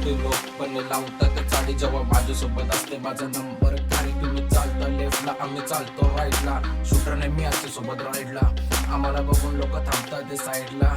ते लोक पण लावतात चाडी जेव्हा माझ्यासोबत असते माझा नंबर कारी तुम्ही चालता लेफ्टला आम्ही चालतो राईटला शूटर नाही मी असते सोबत राईडला आम्हाला बघून लोक थांबतात ते साईडला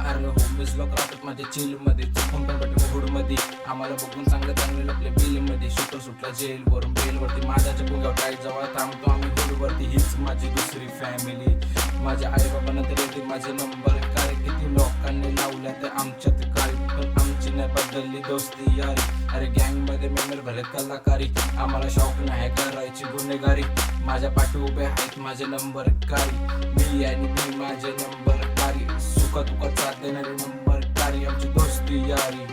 अरे होमीज लोक राहतात माझ्या चिल मध्ये चुकून पण भेटून हुड मध्ये आम्हाला बघून चांगलं चांगले आपल्या बिल मध्ये शूटर सुटला जेल वरून बेल वरती माझ्या पुगाव टाईट जवळ थांबतो आम्ही हुड वरती हीच माझी दुसरी फॅमिली माझ्या आई बाबांना तरी येते माझे नंबर काय किती लोकांनी लावल्या ते आमच्यात काय पण आमची नाही बदलली दोस्ती यारी अरे गँग मध्ये मेंबर भले कलाकारी आम्हाला शौक नाही करायची गुन्हेगारी माझ्या पाठी उभे आहेत माझे नंबर कारी मी आणि मी माझे नंबर कारी सुखा दुखा साथ देणारे नंबर कारी आमची दोस्ती यारी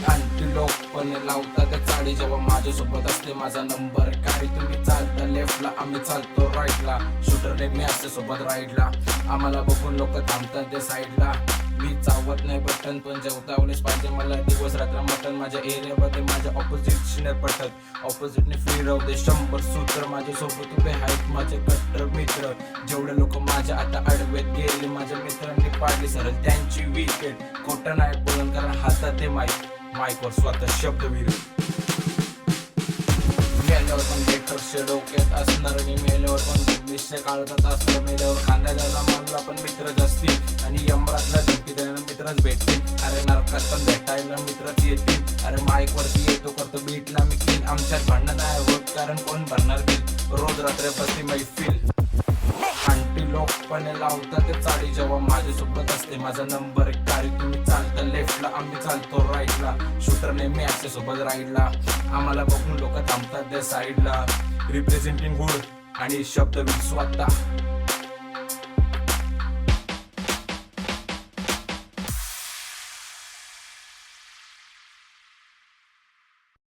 आणखी लोक पण लावतात चाडी जेव्हा माझ्यासोबत असते माझा नंबर कारी तुम्ही चालता लेफ्टला आम्ही चालतो राईटला शूटर नाही मी असते सोबत राईडला आम्हाला बघून लोक थांबतात ते साईडला मी चावत नाही बटन पण जेवतावलेच पाहिजे मला दिवस रात्र मटन माझ्या एरियामध्ये माझ्या ऑपोजिटने पटत ऑपोजिटने फ्री राहू दे 100 सूत्र माझ्यासोबत उभे आहेत माझे कट्टर मित्र जेवढे लोक माझ्या आता अडवेत गेले माझ्या मित्रांनी पाडली सरळ त्यांची विकेट खोटं नाही बोलून कारण हातात ते माईकवर स्वतः शब्दवीर मेल्यावर पण बेटरचे डोक्यात असणार मी मेल्यावर पण विषय काढत असणार मेल्यावर खांदा द्यायला मानला पण मित्रच असतील आणि यमराजला धमकी द्यायला मित्रच भेटतील अरे नरकात पण भेटायला मित्रच येतील अरे माईक वरती येतो करतो बीटला मी किल आमच्यात भांडण नाही होत कारण कोण भरणार बिल रोज रात्र बसती मैफिल आणखी लोक पण लावतात ते चाडी जेव्हा माझ्यासोबत असते माझा नंबर कारी तुम्ही चालता लेफ्टला आम्ही चालतो राईटला शूटर नाही मी असते सोबत राईडला आम्हाला बघून लोक थांबतात त्या साईडला रिप्रेझेंटिंग हुड आणि शब्द स्वतः